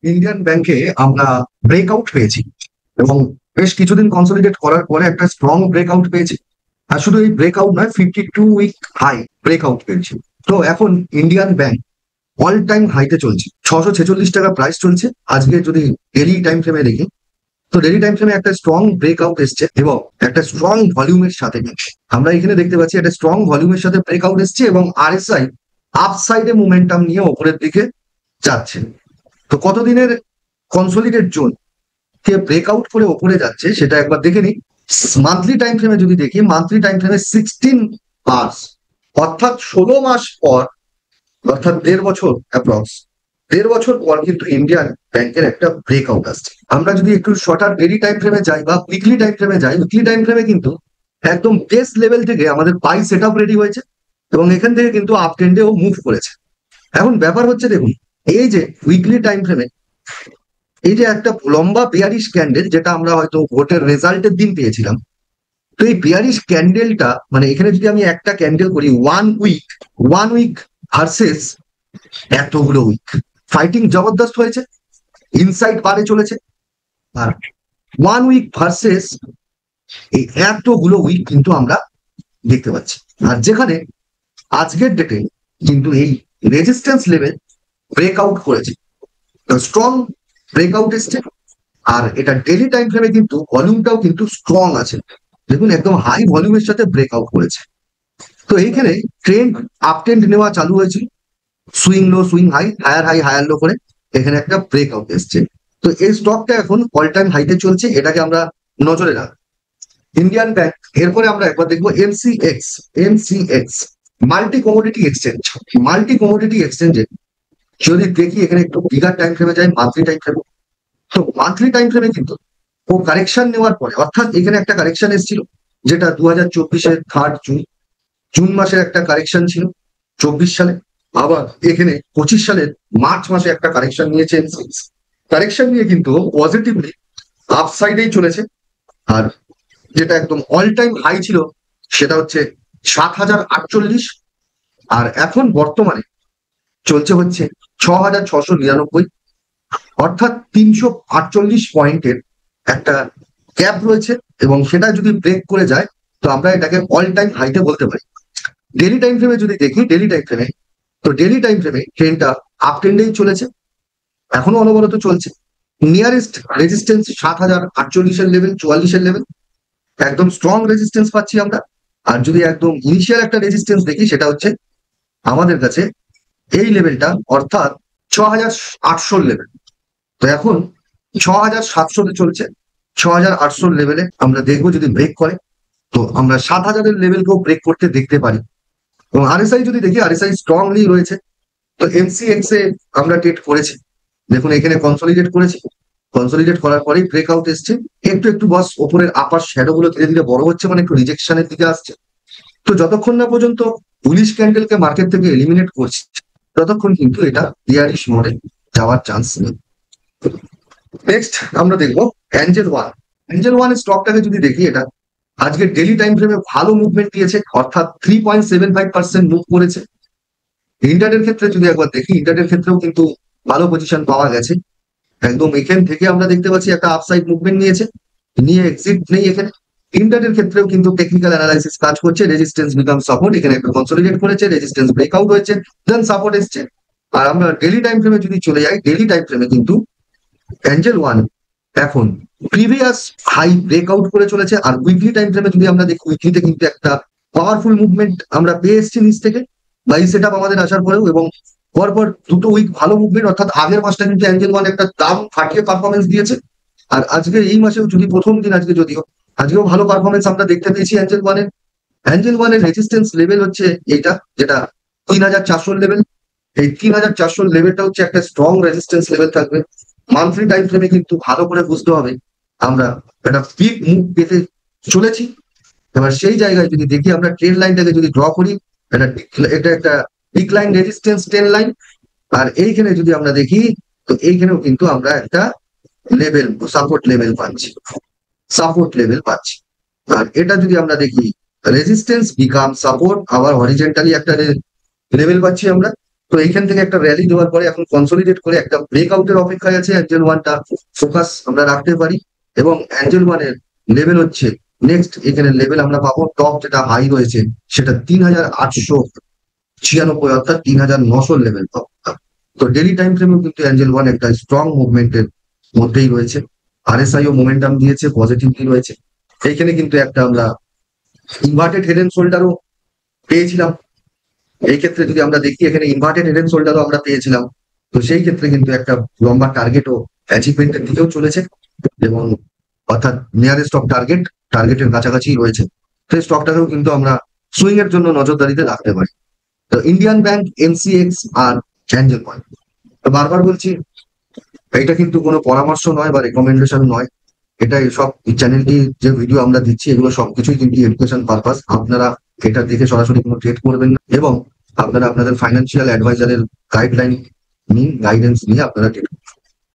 Indian ব্যাংকে আমরা breakout পেয়েছি এবং বেশ কিছুদিন কনসলিডেট করার পরে একটা স্ট্রং ব্রেকআউট পেয়েছি। আর শুধু এই ব্রেকআউট নয়, 52 উইক হাই ব্রেকআউট পেয়েছি। তো এখন ইন্ডিয়ান ব্যাংক অল টাইম হাইতে চলছে, 646 টাকা প্রাইস চলছে। আজকে যদি ডেলি টাইম ফ্রেমে দেখি, তো ডেলি টাইম ফ্রেমে একটা স্ট্রং ব্রেকআউট এসছে এবং একটা স্ট্রং ভলিউমের সাথে আমরা এখানে দেখতে পাচ্ছি একটা স্ট্রং ভলিউমের সাথে ব্রেকআউট এসছে এবং আরএসআই আপসাইডে মোমেন্টাম নিয়ে ওপরের দিকে যাচ্ছে। তো কতদিনের কনসলিডেট জোন কে ব্রেকআউট করে ওপরে যাচ্ছে সেটা একবার দেখে নিই। মান্থলি টাইম ফ্রেমে যদি দেখি, মান্থলি টাইম ফ্রেমে 16 মাস, অর্থাৎ 16 মাস পর, অর্থাৎ 1.5 বছর অ্যাপ্রক্স, 1.5 বছর পর কিন্তু ইন্ডিয়ান ব্যাংকের একটা ব্রেকআউট আসছে। আমরা যদি একটু শর্টার ডেলি টাইম ফ্রেমে যাই বা উইকলি টাইম ফ্রেমে যাই, উইকলি টাইম ফ্রেমে কিন্তু একদম বেস লেভেল থেকে আমাদের বাই সেট আপ রেডি হয়েছে এবং এখান থেকে কিন্তু আপ ট্রেন্ডেও মুভ করেছে। এখন ব্যাপার হচ্ছে, দেখুন এই যে উইকলি টাইম ফ্রেমে এই যে একটা লম্বা বিয়ারিশ ক্যান্ডেল, যেটা আমরা হয়তো ভোটের রেজাল্টের দিন পেয়েছিলাম, তো এই বিয়ারিশ ক্যান্ডেলটা মানে এখানে যদি আমি একটা ক্যান্ডেল করি, ওয়ান উইক ভার্সেস এতগুলো উইক, ফাইটিং জবরদস্ত হয়েছে, ইনসাইড বারে চলেছে। আর 1 উইক ভার্সেস এই এতগুলো উইক কিন্তু আমরা দেখতে পাচ্ছি। আর যেখানে আজকের ডেটে কিন্তু এই রেজিস্ট্যান্স লেভেল ব্রেকআউট করেছে, স্ট্রং ব্রেকআউট এসছে। আর এটা ডেলি টাইম ফ্রেমে কিন্তু ভলিউমটাও কিন্তু স্ট্রং আছে, দেখুন একদম হাই ভলিউমের সাথে ব্রেকআউট করেছে। তো এইখানে ট্রেন্ড আপ ট্রেন্ড নেওয়া চালু হয়েছিল, swing low swing high, higher low করে এখানে একটা ব্রেকআউট এসছে। তো এই স্টকটা এখন অল টাইম হাইতে চলছে, এটাকে আমরা নজরে রাখবো। ইন্ডিয়ান ব্যাংক, এরপরে আমরা একবার দেখবো MCX multi commodity exchange. Multi commodity এক্সচেঞ্জে যদি দেখি, এখানে একটু বিগার টাইম ফ্রেমে যাই, মান্থলি টাইম ফ্রেমে। তো মান্থলি টাইম ফ্রেমে কিন্তু ও কারেকশন নেওয়ার পরে, অর্থাৎ এখানে একটা কারেকশন এসেছিল, যেটা 2024-এর 3 জুন, জুন মাসের একটা কারেকশন ছিল 24 সালে। আবার এখানে 25 সালের মার্চ মাসে একটা কারেকশন নিয়েছে এমসিএক্স। কারেকশন নিয়ে কিন্তু পজিটিভলি আপসাইডেই চলেছে। আর যেটা একদম অল টাইম হাই ছিল সেটা হচ্ছে 7,048, আর এখন বর্তমানে চলছে হচ্ছে 6,699, অর্থাৎ 348 পয়েন্টের একটা গ্যাপ রয়েছে। এবং সেটা যদি ব্রেক করে যায় তো আমরা এটাকে অল টাইম হাইতে বলতে পারি। ডেলি টাইম ফ্রেমে যদি দেখি, ডেলি টাইম ফ্রেমে, তো ডেলি টাইম ফ্রেমে ট্রেনটা আপ ট্রেন্ডেই চলেছে, এখনো অনবরত চলছে। নিয়ারেস্ট রেজিস্ট্যান্স 7,048-এর লেভেল, 44-এর লেভেল, একদম স্ট্রং রেজিস্ট্যান্স পাচ্ছি আমরা। আর যদি একদম ইনিশিয়াল একটা রেজিস্ট্যান্স দেখি, সেটা হচ্ছে আমাদের কাছে এই লেভেলটা, অর্থাৎ 6,800 লেভেল। তো এখন 6,700-তে চলছে, 6,800 লেভেলে আমরা দেখবো যদি ব্রেক করে, তো আমরা 7,000-এর লেভেলকেও ব্রেক করতে দেখতে পারি। এবং আরএসআই যদি দেখি, আরএসআই স্ট্রংলি রয়েছে। তো এমসিএক্স এ আমরা ট্রেড করেছি, দেখুন এখানে কনসলিডেট করেছি, কনসলিডেট করার পরেই ব্রেকআউট এসছে। একটু একটু বস ওপরের আপার শ্যাডো গুলো ধীরে ধীরে বড় হচ্ছে, মানে একটু রিজেকশনের দিকে আসছে। তো যতক্ষণ না পর্যন্ত বুলিশ ক্যান্ডেলকে মার্কেট থেকে এলিমিনেট করছে, ততক্ষণ কিন্তু এটা বিয়ারিশ মোডে যাওয়ার চান্স নেই। নেক্সট আমরা দেখবো অ্যাঞ্জেল ওয়ান স্টকটাকে যদি দেখি, এটা আজকে ডেলি টাইম ফ্রেমে ভালো মুভমেন্ট দিয়েছে, অর্থাৎ 3.75% মুভ করেছে। ইন্টারডের ক্ষেত্রে যদি একবার দেখি, ইন্টারডের ক্ষেত্রেও কিন্তু ভালো পজিশন পাওয়া গেছে। একদম এখান থেকে আমরা দেখতে পাচ্ছি একটা আপসাইড মুভমেন্ট নিয়ে এক্সিট নেই এখানে। ইন্টারডের ক্ষেত্রেও কিন্তু টেকনিক্যাল অ্যানালাইসিস কাজ করছে, রেজিস্ট্যান্স বিকাম সাপোর্ট, এখানে একটু কনসলিডেট করেছে, রেজিস্ট্যান্স ব্রেকআউট হয়েছে, দেন সাপোর্ট এসছে। আর আমরা ডেলি টাইম ফ্রেমে যদি চলে যাই, ডেলি টাইম ফ্রেমে কিন্তু অ্যাঞ্জেল ওয়ান এখন প্রিভিয়াস হাই ব্রেকআউট করে চলেছে। আর উইকলি টাইম ফ্রেমে যদি আমরা দেখি, উইকলিতে কিন্তু একটা পাওয়ারফুল মুভমেন্ট আমরা পেয়ে এসেছি নিচ থেকে, বা এই সেট আপ আমাদের আসার পরেও, এবং পরপর 2 উইক ভালো মুভমেন্ট, অর্থাৎ আগের মাসটা কিন্তু অ্যাঞ্জেল ওয়ান একটা দাম ফাটিয়ে পারফরমেন্স দিয়েছে। আর আজকে এই মাসেও যদি প্রথম দিন, আজকেও ভালো পারফরমেন্স আমরা দেখতে পেয়েছি অ্যাঞ্জেল ওয়ানের রেজিস্ট্যান্স লেভেল হচ্ছে এইটা, যেটা 3,400 লেভেল। এই 3,400 লেভেলটা হচ্ছে একটা স্ট্রং রেজিস্ট্যান্স লেভেল থাকবে। মান্থলি টাইম ফ্রেমে কিন্তু ভালো করে বুঝতে হবে আমরা একটা বিগ মুভ পেতে চলেছি। এবার সেই জায়গায় যদি দেখি, আমরা ট্রেন লাইনটাকে যদি ড্র করি, এটা একটা ডিক্লাইন রেজিস্ট্যান্স ট্রেন লাইন। আর এইখানে যদি আমরা দেখি, তো এইখানেও কিন্তু আমরা একটা লেভেল, সাপোর্ট লেভেল পাচ্ছি। আর এটা যদি আমরা দেখি, রেজিস্ট্যান্স বিকাম সাপোর্ট, আবার হরিজেন্টালি একটা লেভেল পাচ্ছি আমরা। তো এইখান থেকে একটা র্যালি দেওয়ার পরে এখন কনসলিডেট করে একটা ব্রেকআউটের অপেক্ষায় আছে। অ্যাঞ্জেল ওয়ানটা ফোকাস আমরা রাখতে পারি, এবং অ্যাঞ্জেল ওয়ানের লেভেল হচ্ছে নেক্সট এখানে লেভেল আমরা পাবো, টপ যেটা হাই রয়েছে সেটা 3896, অর্থাৎ 3900 লেভেল পাবো। তো ডেলি টাইম ফ্রেমেও কিন্তু অ্যাঞ্জেল ওয়ান একটা স্ট্রং মুভমেন্টের মধ্যেই রয়েছে। আরএসআই ও মোমেন্টাম দিয়েছে, পজিটিভলি রয়েছে। এইখানে কিন্তু একটা আমরা ইনভার্টেড হেড এন্ড শোল্ডারও পেয়েছিলাম। এই ক্ষেত্রে যদি আমরা দেখি এখানে ইনভার্টেড হেড এন্ড শোল্ডারও আমরা পেয়েছিলাম। তো সেই ক্ষেত্রে কিন্তু একটা লম্বা টার্গেটও অ্যাচিভমেন্টের দিকেও চলেছে, এবং অর্থাৎ নিয়ারেস্ট অফ টার্গেটের কাছাকাছি রয়েছে। তো এই স্টকটাকেও কিন্তু আমরা সুইং এর জন্য নজরদারিতে রাখতে পারি। তো ইন্ডিয়ান ব্যাংক, এমসিএক্স আর অ্যাঞ্জেল ওয়ান, তো বারবার বলছি এটা কিন্তু কোনো পরামর্শ নয় বা রেকমেন্ডেশন নয়। এটা সব চ্যানেলটি যে ভিডিও আমরা দিচ্ছি এগুলো সবকিছুই কিন্তু এডুকেশন পারপাস। আপনারা এটা দেখে সরাসরি কোনো ট্রেড করবেন না, এবং আপনারা আপনাদের ফাইন্যান্সিয়াল অ্যাডভাইজারের গাইডলাইন নিন, গাইডেন্স নিয়ে আপনারা ট্রেড